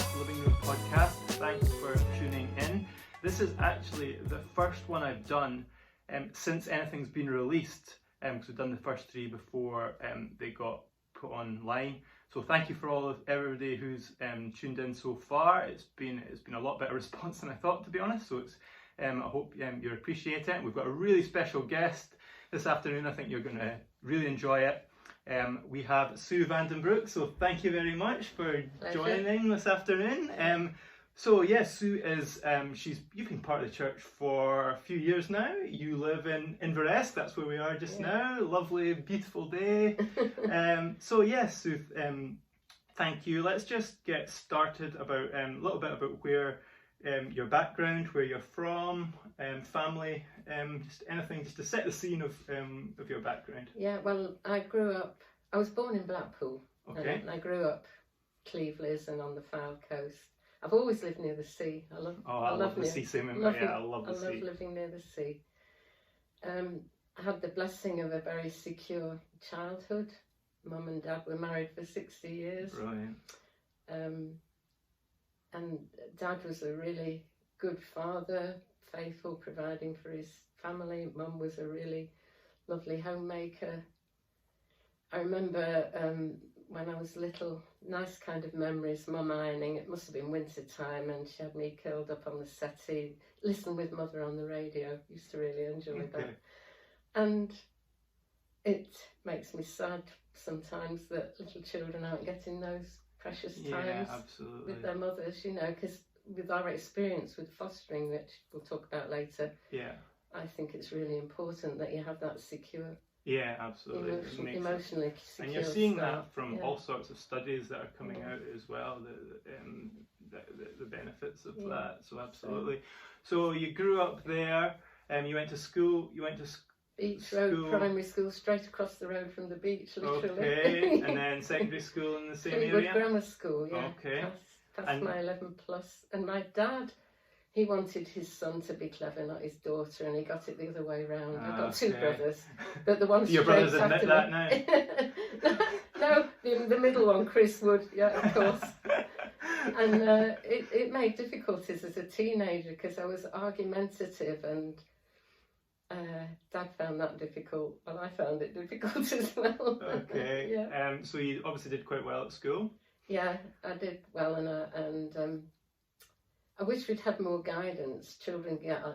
podcast, Living Room Podcast. Thanks for tuning in. This is actually the first one I've done since anything's been released, because we've done the first three before they got put online. So thank you for everybody who's tuned in so far. It's been a lot better response than I thought, to be honest. So it's I hope you appreciate it. We've got a really special guest this afternoon. I think you're going to really enjoy it. We have Sue Vandenbroek, so thank you very much for joining this afternoon. So yes, Sue is, you've been part of the church for a few years now. You live in Inverest, that's where we are just now. Lovely, beautiful day. So yes, Sue, thank you. Let's just get started about a little bit about where your background, where you're from, family, just anything just to set the scene of your background. Yeah, well, I was born in Blackpool. Okay. And I grew up Cleveland and on the Fylde coast. I've always lived near the sea. I love the sea. Same, I love the sea. I love living near the sea. I had the blessing of a very secure childhood. Mum and Dad were married for 60 years. Brilliant. And Dad was a really good father, faithful, providing for his family. Mum was a really lovely homemaker. I remember when I was little, nice kind of memories, Mum ironing. It must have been winter time, and she had me curled up on the settee, listen with Mother on the radio. Used to really enjoy that. And it makes me sad sometimes that little children aren't getting those precious times with their mothers, because with our experience with fostering, which we'll talk about later, I think it's really important that you have that secure, absolutely, emotionally secure. And you're seeing that from all sorts of studies that are coming out as well, the benefits of that. So absolutely. So you grew up there, you went to school. Beach Road Primary School, straight across the road from the beach, literally. Okay, and then secondary school in the same area? Grammar School, yeah. Okay. Past my 11 plus. And my dad, he wanted his son to be clever, not his daughter, and he got it the other way around. I've got two brothers, but the one Do your brothers admit that now? No, the middle one, Chris, would, of course. And it made difficulties as a teenager because I was argumentative, and Dad found that difficult, and I found it difficult as well. Okay. So you obviously did quite well at school. Yeah, I did well, and I wish we'd had more guidance.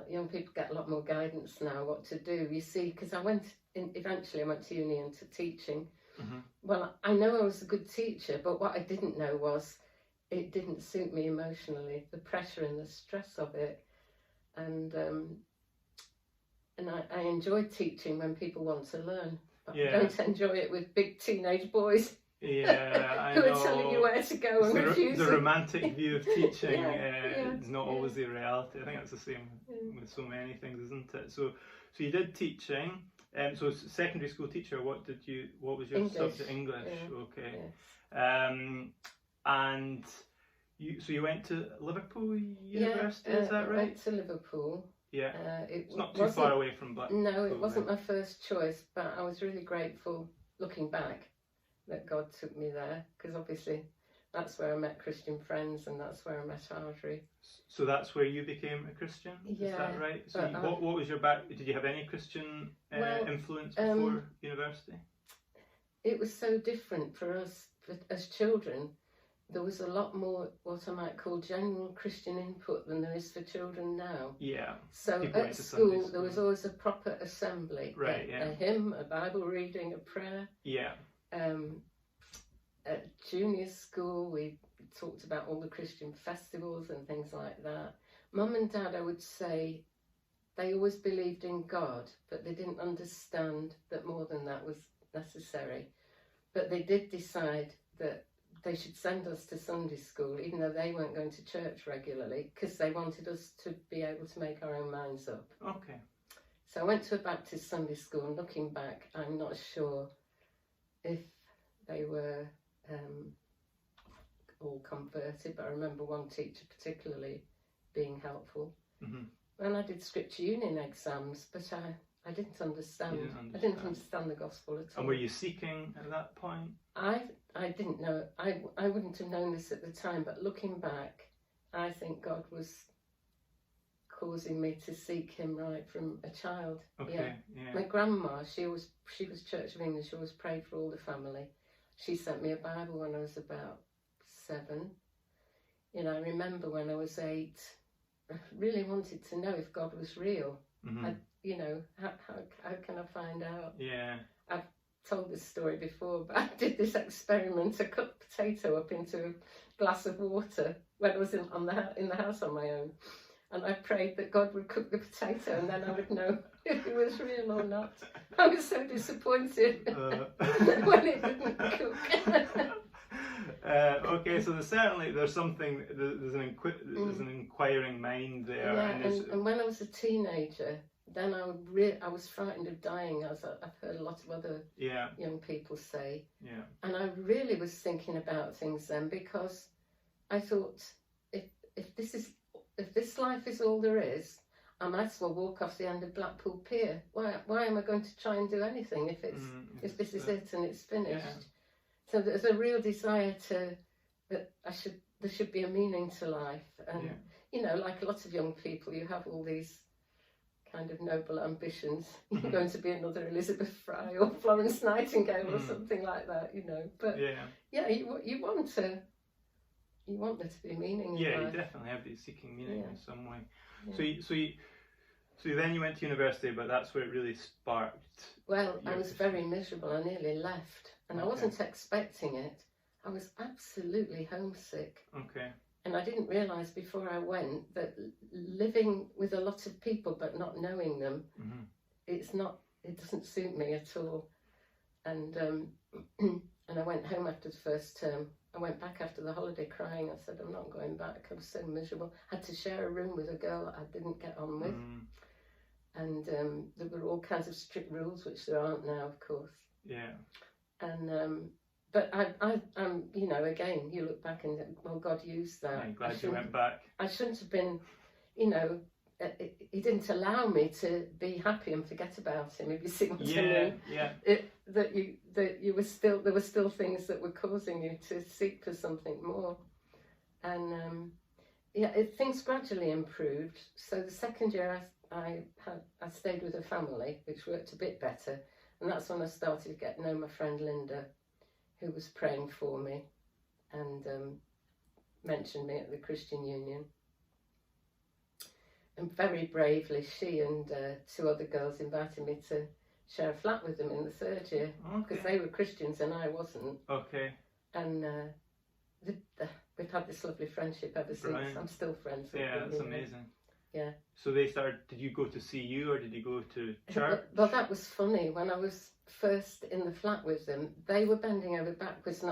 Young people get a lot more guidance now what to do. You see, because eventually I went to uni into teaching. Mm-hmm. Well, I know I was a good teacher, but what I didn't know was it didn't suit me emotionally, the pressure and the stress of it, and I enjoy teaching when people want to learn, but I don't enjoy it with big teenage boys. Yeah, who are telling you where to go and refusing. The romantic view of teaching is not always the reality. I think that's the same with so many things, isn't it? So you did teaching. So secondary school teacher. What was your subject? English. Yeah. Okay. Yes. And you went to Liverpool University. Is that right? I went to Liverpool. Yeah, it's not too far away from Blackpool. No, it wasn't my first choice, but I was really grateful, looking back, that God took me there, because obviously that's where I met Christian friends, and that's where I met Audrey. So that's where you became a Christian? Is that right? So what was your did you have any Christian influence before university? It was so different for us as children. There was a lot more what I might call general Christian input than there is for children now. Yeah. So at school there was always a proper assembly. Right, a hymn, a Bible reading, a prayer. Yeah. At junior school we talked about all the Christian festivals and things like that. Mum and Dad, I would say, they always believed in God, but they didn't understand that more than that was necessary. But they did decide that they should send us to Sunday school, even though they weren't going to church regularly, because they wanted us to be able to make our own minds up. Okay. So I went to a Baptist Sunday school, and looking back, I'm not sure if they were all converted, but I remember one teacher particularly being helpful. Mm-hmm. And I did Scripture Union exams, but I didn't understand. You didn't understand. I didn't understand the gospel at all. And were you seeking at that point? I didn't know. I wouldn't have known this at the time, but looking back, I think God was causing me to seek Him right from a child. Okay, yeah. My grandma, she was Church of England. She always prayed for all the family. She sent me a Bible when I was about 7. You know, I remember when I was 8, I really wanted to know if God was real. Mm-hmm. You know, how can I find out? Yeah. I've told this story before, but I did this experiment. I cut potato up into a glass of water when I was in the house on my own. And I prayed that God would cook the potato and then I would know if it was real or not. I was so disappointed when it didn't cook. Okay, so there's an inquiring mind there. Yeah, and when I was a teenager, then I was frightened of dying, as I've heard a lot of other young people say. Yeah. And I really was thinking about things then, because I thought, if this life is all there is, I might as well walk off the end of Blackpool Pier. Why am I going to try and do anything if this is it and it's finished? Yeah. So there's a real desire that there should be a meaning to life. And you know, like a lot of young people, you have all these kind of noble ambitions. You're going to be another Elizabeth Fry or Florence Nightingale or something like that, you know. But you want there to be meaning in life. You definitely have to be seeking meaning in some way. Yeah. So then you went to university, but that's where it really sparked. Well, I was very miserable. I nearly left, and I wasn't expecting it. I was absolutely homesick. Okay. And I didn't realise before I went that living with a lot of people but not knowing them, it doesn't suit me at all. And and I went home after the first term. I went back after the holiday crying. I said, I'm not going back. I was so miserable. I had to share a room with a girl that I didn't get on with. And there were all kinds of strict rules, which there aren't now, of course. Yeah. And but I'm, you know, again, you look back and well, God used that. I'm glad you went back. I shouldn't have been, you know, He didn't allow me to be happy and forget about Him. If you see what I mean. Yeah. There were still things that were causing you to seek for something more, and things gradually improved. So the second year I stayed with a family, which worked a bit better, and that's when I started to get to know my friend Linda, who was praying for me, and mentioned me at the Christian Union. And very bravely, she and 2 other girls invited me to share a flat with them in the 3rd year, because they were Christians and I wasn't. Okay. And we've had this lovely friendship ever since. Brilliant. I'm still friends with them. Yeah, that's amazing. Yeah. So they started, did you go to see you or did you go to church? Well, that was funny. When I was first in the flat with them, they were bending over backwards.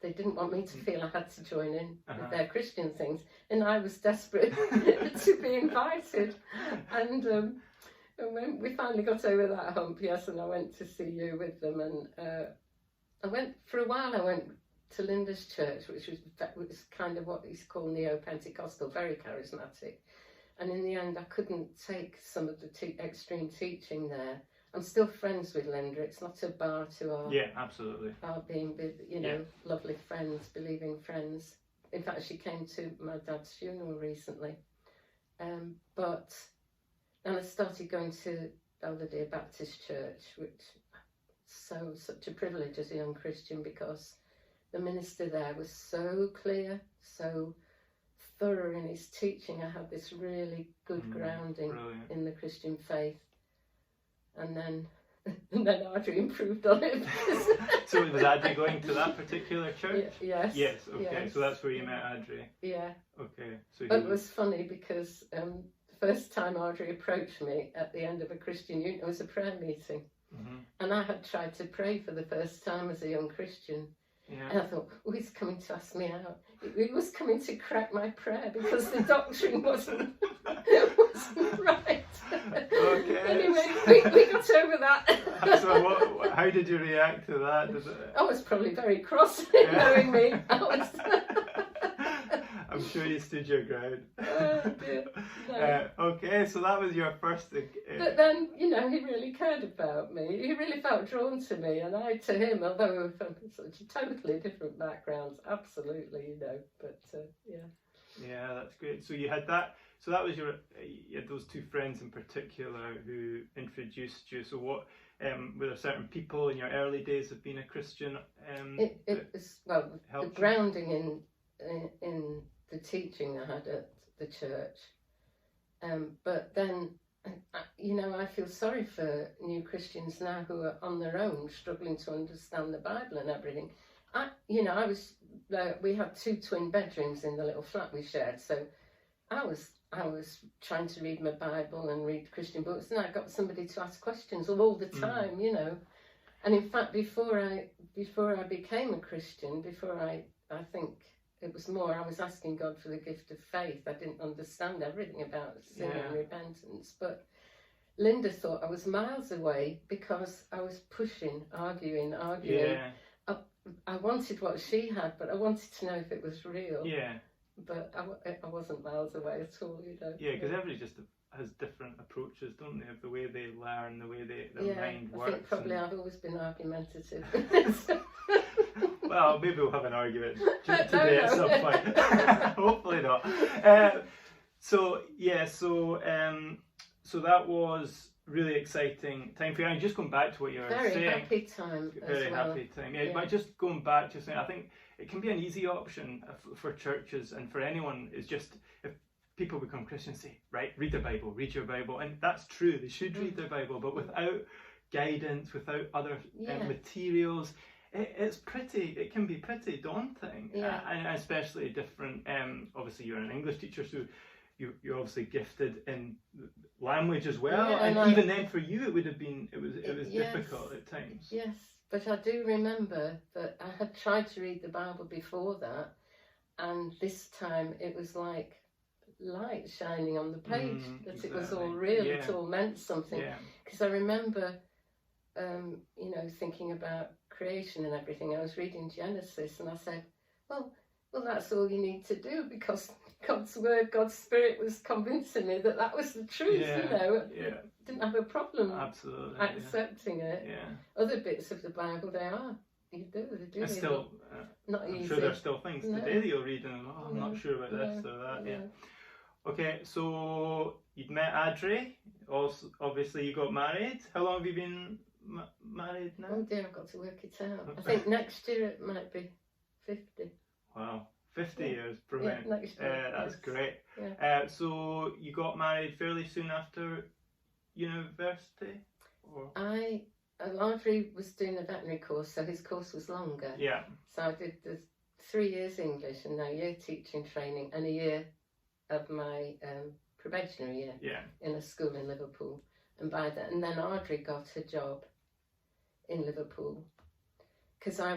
They didn't want me to feel I had to join in with their Christian things, and I was desperate to be invited. And when we finally got over that hump, yes, and I went to see you with them, and I went to Linda's church, which was kind of what is called neo-Pentecostal, very charismatic. And in the end, I couldn't take some of the extreme teaching there. I'm still friends with Linda. It's not a bar to our absolutely. Our being, lovely friends, believing friends. In fact, she came to my dad's funeral recently. But then I started going to Belvedere Baptist Church, which such a privilege as a young Christian, because the minister there was so clear, so thorough in his teaching. I had this really good grounding in the Christian faith. And then Audrey improved on it. So was Audrey going to that particular church? Yes. Yes, okay. Yes. So that's where you met Audrey? Yeah. Okay. So but it was funny because the first time Audrey approached me at the end of a Christian Union, it was a prayer meeting. And I had tried to pray for the first time as a young Christian. Yeah. And I thought, he's coming to ask me out. He was coming to crack my prayer because the doctrine wasn't right. Okay. Anyway, we got over that. So how did you react to that? I was probably very cross, knowing me. I'm sure you stood your ground. Oh, dear. No. Okay, so that was your first. But then, you know, he really cared about me. He really felt drawn to me, and I to him, although we were from such totally different backgrounds, absolutely, you know. But yeah. Yeah, that's great. So you had that. So that was you had those two friends in particular who introduced you. So what were there certain people in your early days of being a Christian? It was, well, the grounding in the teaching I had at the church. But then, you know, I feel sorry for new Christians now who are on their own, struggling to understand the Bible and everything. We had 2 twin bedrooms in the little flat we shared, so I was trying to read my Bible and read Christian books, and I got somebody to ask questions all the time, you know. And in fact, before I became a Christian, I think it was more, I was asking God for the gift of faith. I didn't understand everything about sin and repentance, but Linda thought I was miles away because I was pushing, arguing. Yeah. I wanted what she had, but I wanted to know if it was real. Yeah. But I wasn't miles away at all, you know. Yeah, because everybody just has different approaches, don't they, of the way they learn, the way their mind works. I think probably I've always been argumentative. Well, maybe we'll have an argument today at some point. Hopefully not. So that was really exciting time for you. And just going back to what you were saying. Very happy time. Very happy time. Yeah, but just going back to saying, I think it can be an easy option for churches and for anyone. Is just if people become Christians, say, right, read the Bible, read your Bible, and that's true. They should read their Bible, but without guidance, without other materials. It can be pretty daunting, and especially different. Obviously, you're an English teacher, so you're obviously gifted in language as well, and even then for you, it was difficult at times. Yes, but I do remember that I had tried to read the Bible before that, and this time it was like light shining on the page, that it was all real, it all meant something. Because I remember, you know, thinking about creation and everything. I was reading Genesis and I said, well, that's all you need to do, because God's word, God's spirit was convincing me that was the truth, you know. I didn't have a problem accepting it. Other bits of the Bible, they do. It's still, not easy. I'm sure there's still things today that you'll read and I'm not sure about this or that. Okay, so you'd met Adri, also, obviously you got married. How long have you been married now? Oh dear, I've got to work it out. I think next year it might be 50. Wow, 50 years, brilliant. Next year. That's great. So you got married fairly soon after university? Or? Adri was doing a veterinary course, so his course was longer. So I did the 3 years English and a year teaching training and a year of my probationary year in a school in Liverpool. And then Audrey got a job in Liverpool, because I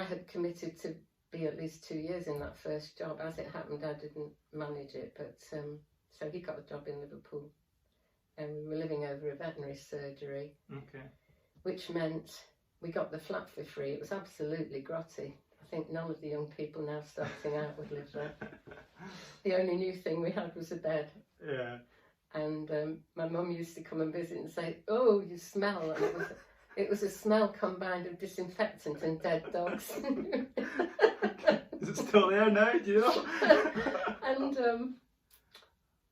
had committed to be at least 2 years in that first job. As it happened, I didn't manage it, but so he got a job in Liverpool, and we were living over a veterinary surgery, which meant we got the flat for free. It was absolutely grotty. I think none of the young people now starting out would live there. The only new thing we had was a bed. And my mum used to come and visit and say, "Oh, you smell," and it was a smell combined of disinfectant and dead dogs. Is it still there now? Do you know?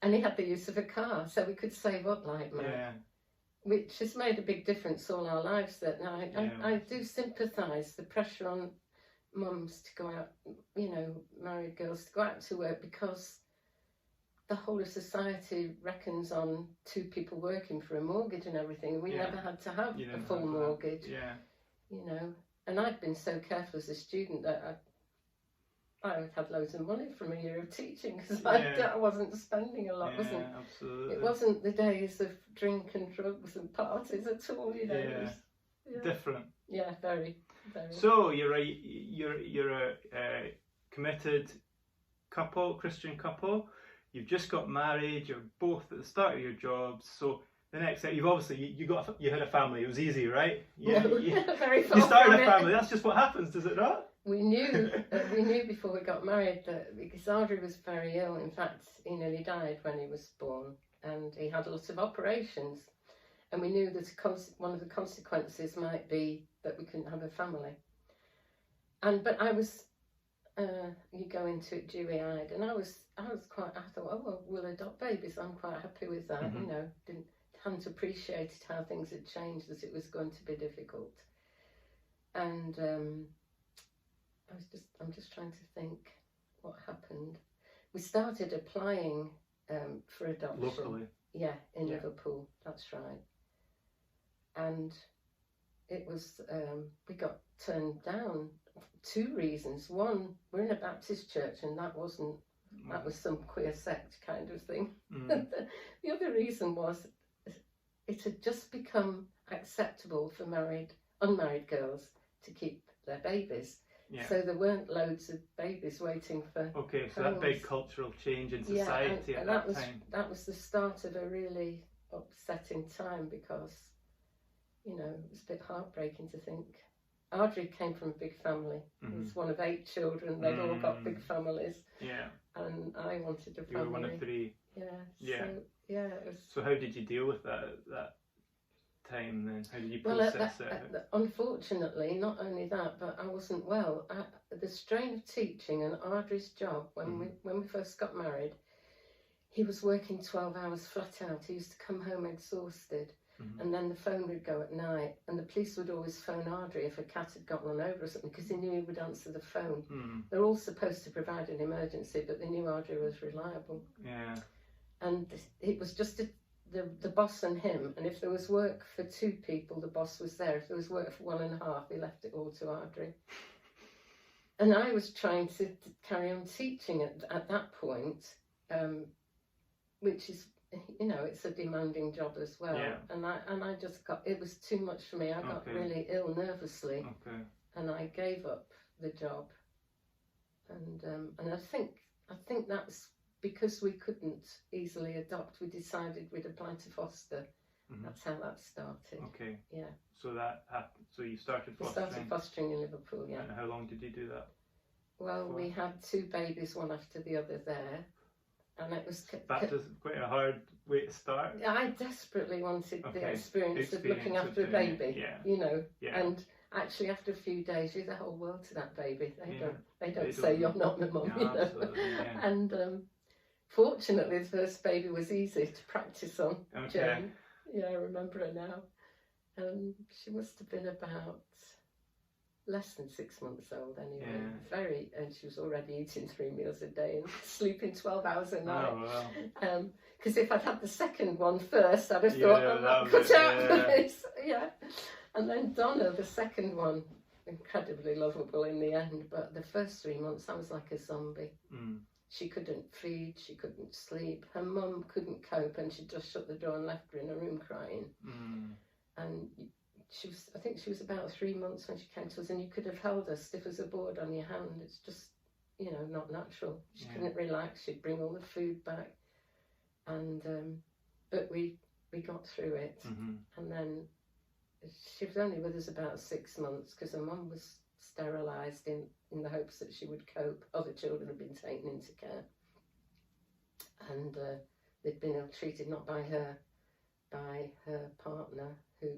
And he had the use of a car, so we could save up like mad, which has made a big difference all our lives. That now I do sympathise the pressure on mums to go out, you know, married girls to go out to work, because the whole of society reckons on 2 people working for a mortgage and everything, and we never had to have a full mortgage. You know, and I'd been so careful as a student that I had loads of money from a year of teaching, because I wasn't spending a lot. Absolutely. It wasn't the days of drink and drugs and parties at all. You know, it was, different. Yeah, very, very. So you're a committed couple, Christian couple. You've just got married. You're both at the start of your jobs. So the next step, you've obviously you had a family. It was easy, right? No, very far You started from a it. family. That's just what happens, does it not? We knew before we got married that because Audrey was very ill. In fact, he nearly died when he was born, and he had lots of operations. And we knew that one of the consequences might be that we couldn't have a family. But I was, you go into it dewy-eyed, and I thought, oh well, we'll adopt babies. I'm quite happy with that. Mm-hmm. You know, hadn't appreciated how things had changed, that it was going to be difficult. And I'm just trying to think what happened. We started applying for adoption. Locally. Yeah, in Liverpool. That's right. And it was we got turned down for 2 reasons. One, we're in a Baptist church, and that was some queer sect kind of thing. Mm. The other reason was it had just become acceptable for unmarried girls to keep their babies. Yeah. So there weren't loads of babies waiting for. Okay, so that big cultural change in society at that time. That was the start of a really upsetting time, because, you know, it was a bit heartbreaking to think. Audrey came from a big family. Mm-hmm. He was one of 8 children. They'd all got big families. Yeah. And I wanted a family. You were one of 3. Yeah. Yeah. So, yeah. It was... So how did you deal with that time then? How did you process it? Unfortunately, not only that, but I wasn't well. The strain of teaching and Audrey's job, when we first got married, he was working 12 hours flat out. He used to come home exhausted. And then the phone would go at night, and the police would always phone Audrey if a cat had got run over or something, because they knew he would answer the phone. They're all supposed to provide an emergency, but they knew Audrey was reliable. Yeah. And it was just the boss and him, and if there was work for 2 people, the boss was there. If there was work for 1.5, he left it all to Audrey. And I was trying to carry on teaching at that point, which is, you know, it's a demanding job as well. Yeah. And I just it was too much for me. I got really ill nervously, and I gave up the job. And I think that's because we couldn't easily adopt. We decided we'd apply to foster. That's how that started. Okay. Yeah. So that happened. So you started fostering. We started fostering in Liverpool. Yeah. And how long did you do that? Well, we had 2 babies, one after the other there. And it was that was quite a hard way to start. I desperately wanted the experience of looking after a baby, you know. Yeah. And actually, after a few days, you're the whole world to that baby. They don't say you're not the mum, you know. Yeah. And fortunately, the first baby was easy to practice on. Okay. Jane. Yeah, I remember her now. She must have been about less than 6 months old anyway. Yeah. And she was already eating 3 meals a day and sleeping 12 hours a night. Oh, wow. Because if I'd had the second one first, I'd have thought, I'm not cut out for this. Yeah. And then Donna, the second one, incredibly lovable in the end, but the first 3 months I was like a zombie. She couldn't feed, she couldn't sleep. Her mum couldn't cope, and she just shut the door and left her in a room crying. And I think she was about 3 months when she came to us, and you could have held her stiff as a board on your hand. It's just, you know, not natural. She couldn't relax. She'd bring all the food back, and but we got through it. And then she was only with us about 6 months because her mum was sterilised in the hopes that she would cope. Other children had been taken into care, and they'd been ill-treated, not by her partner, who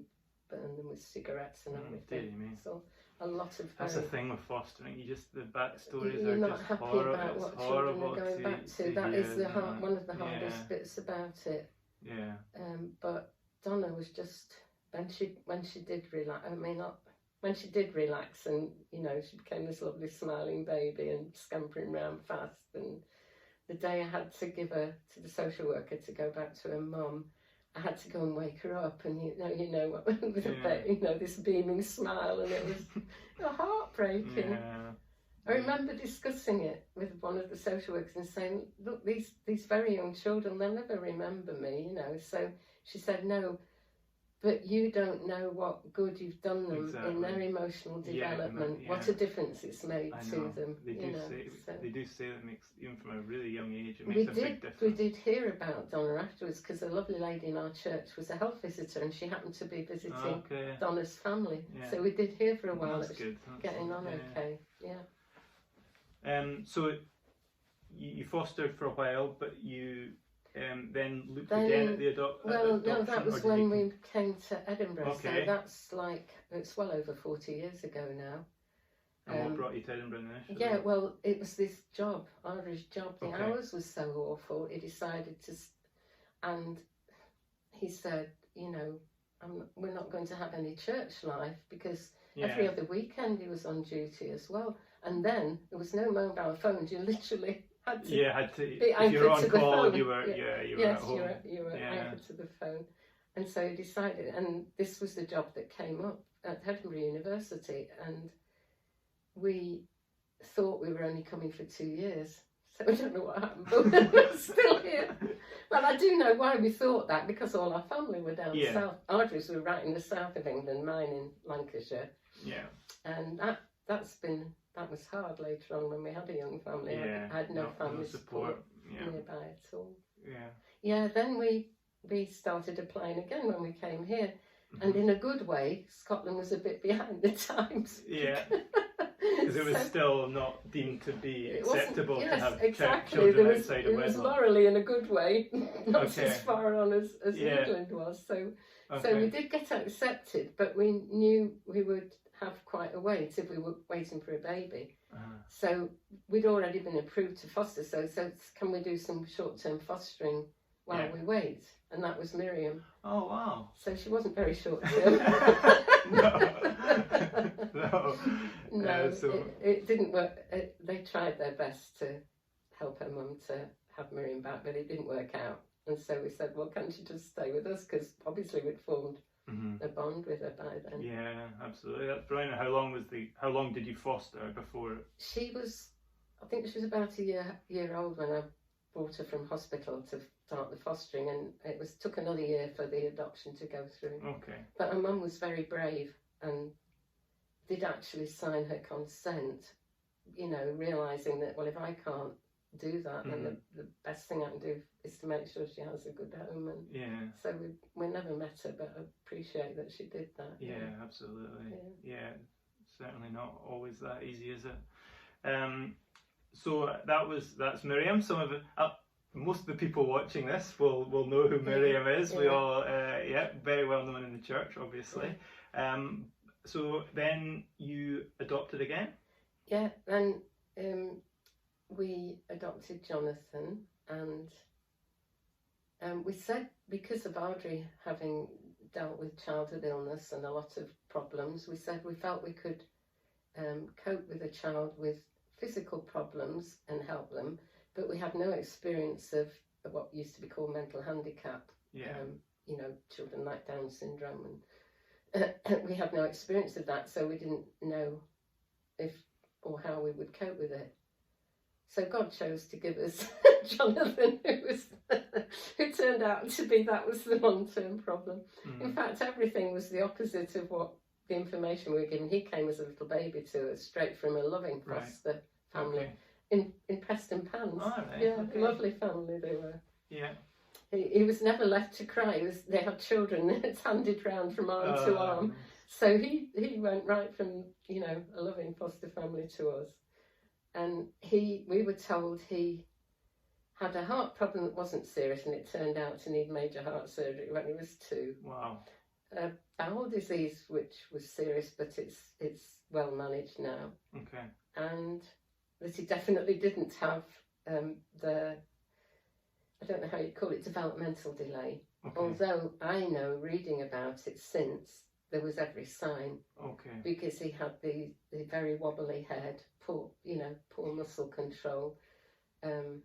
burned them with cigarettes and everything. So a lot of that's the thing with fostering. The backstories you're are not just happy horrible. about what children are going back to. That is one of the hardest bits about it. Yeah. But Donna was just when she did relax. I mean, when she did relax, and you know, she became this lovely smiling baby and scampering around fast. And the day I had to give her to the social worker to go back to her mum, I had to go and wake her up, and you know what, with this beaming smile, and it was heartbreaking. Yeah. I remember discussing it with one of the social workers and saying, "Look, these very young children, they'll never remember me, you know." So she said, "No, but you don't know what good you've done them Exactly. in their emotional development. Yeah. What a difference it's made I to know. them. They do say So. they do say that makes, even from a really young age, it makes a big difference. We did hear about Donna afterwards, because a lovely lady in our church was a health visitor, and she happened to be visiting Donna's family. Yeah. So we did hear for a while That's that good. she's getting on okay. Yeah. So you fostered for a while, but you then looked again at the adoption. Well, no, that was when we came to Edinburgh. Okay. So that's it's well over 40 years ago now. And what brought you to Edinburgh initially? Yeah, well, it was this job, Audrey's job. The Okay. hours was so awful. He decided to, and he said, we're not going to have any church life, because every other weekend he was on duty as well. And then there was no mobile phones. You literally had to be if anchored you were on to the call, phone. you were at home. You were anchored to the phone. And so he decided, and this was the job that came up at Edinburgh University, and we thought we were only coming for 2 years. So I don't know what happened, but we're still here. Well, I do know why we thought that, because all our family were down south. Audrey's were right in the south of England, mine in Lancashire. Yeah. And that was hard later on when we had a young family. Yeah. I had no family support nearby at all. Yeah. Yeah, then we started applying again when we came here. And in a good way, Scotland was a bit behind the times. Yeah. Because it was still not deemed to be acceptable to have children outside of wedlock. It was morally in a good way, not as far on as England was. So we did get accepted, but we knew we would have quite a wait if we were waiting for a baby. So we'd already been approved to foster. So can we do some short-term fostering while we wait? And that was Miriam. Oh, wow. So she wasn't very short-term. No, it didn't work. They tried their best to help her mum to have Miriam back, but it didn't work out. And so we said, well, can't you just stay with us? Because obviously we'd formed a bond with her by then. Yeah, absolutely. That's brilliant. How long did you foster before? I think she was about a year old when I brought her from hospital to start the fostering, and it took another year for the adoption to go through. Okay. But her mum was very brave and did actually sign her consent, realising that, well, if I can't do that, then the best thing I can do is to make sure she has a good home. And so we never met her, but I appreciate that she did that. Yeah, absolutely. Yeah, certainly not always that easy, is it? So that's Miriam. Some of it, most of the people watching this will know who Miriam is. We all, very well known in the church, obviously. So then you adopted again? Yeah, and we adopted Jonathan, and we said, because of Audrey having dealt with childhood illness and a lot of problems, we said we felt we could cope with a child with physical problems and help them, but we had no experience of what used to be called mental handicap. Children like Down syndrome, and we had no experience of that, so we didn't know if or how we would cope with it. So God chose to give us Jonathan, who turned out to be, that was the long-term problem. In fact, everything was the opposite of what the information we were given. He came as a little baby to us, straight from a loving foster family in Preston Pans. Oh, right. Lovely family they were. Yeah. He was never left to cry. They had children. It's handed round from arm to arm. So he went right from a loving foster family to us. And we were told he had a heart problem that wasn't serious, and it turned out to need major heart surgery when he was 2. Wow. Bowel disease, which was serious, but it's well managed now. Okay. And that he definitely didn't have I don't know how you call it, developmental delay. Okay. Although I know, reading about it since, there was every sign. Okay. Because he had the very wobbly head, poor muscle control. Do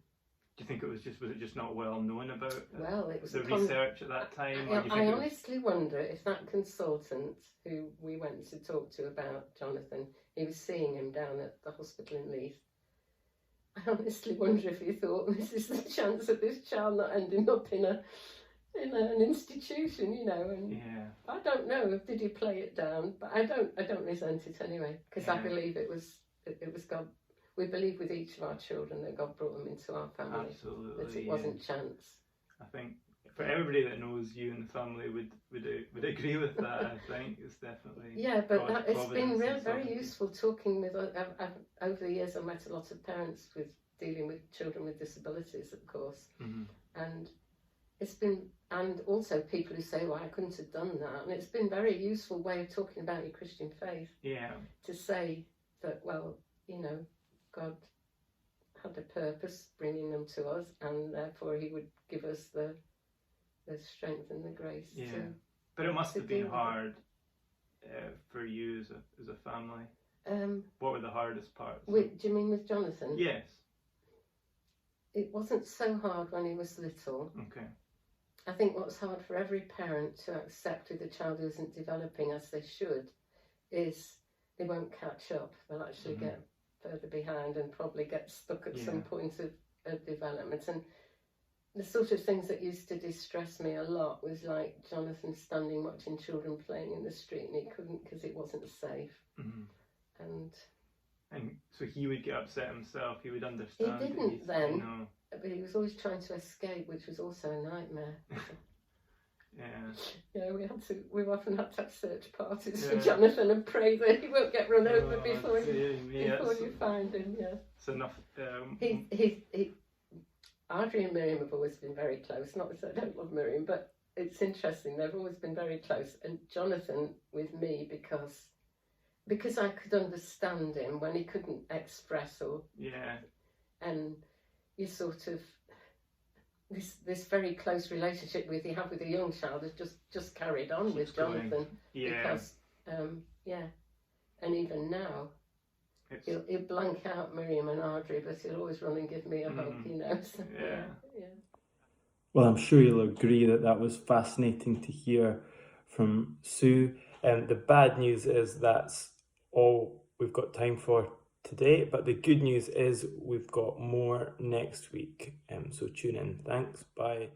you think was it just not well known about it was the research at that time? I honestly wonder if that consultant who we went to talk to about Jonathan, he was seeing him down at the hospital in Leith. I honestly wonder if he thought, this is the chance of this child not ending up in in an institution, you know, and Yeah. I don't know, did he play it down? But I don't resent it anyway, because I Yeah. believe it was God. We believe with each of our children that God brought them into our family. Absolutely. That it wasn't chance. I think for everybody that knows you and the family would agree with that. I think it's definitely but God's it's been providence very and very sovereignty. useful talking with. Over the years, I've met a lot of parents with dealing with children with disabilities, of course, and it's been, and also people who say, "Well, I couldn't have done that," and it's been a very useful way of talking about your Christian faith. Yeah. To say that, well, you know, God had a purpose bringing them to us, and therefore He would give us the strength and the grace. Yeah. But it must have do been it. hard for you as a family. What were the hardest parts? Do you mean with Jonathan? Yes. It wasn't so hard when he was little. Okay. I think what's hard for every parent to accept with a child who isn't developing as they should is they won't catch up. They'll actually get further behind and probably get stuck at some point of development. And the sort of things that used to distress me a lot was like Jonathan standing watching children playing in the street, and he couldn't because it wasn't safe. And so he would get upset himself. He would understand. He didn't then, you know, but he was always trying to escape, which was also a nightmare. Yeah. We've often had to have search parties for Jonathan and pray that he won't get run over before you find him. Yeah. It's enough. Audrey and Miriam have always been very close. Not that I don't love Miriam, but it's interesting. They've always been very close. And Jonathan with me because I could understand him when he couldn't express and you sort of this very close relationship you have with a young child has just carried on with Jonathan because and even now he'll blank out Miriam and Audrey, but he'll always run and give me a hug, you know. So, Well, I'm sure you'll agree that was fascinating to hear from Sue. The bad news is that's all we've got time for today, but the good news is we've got more next week. So tune in. Thanks. Bye.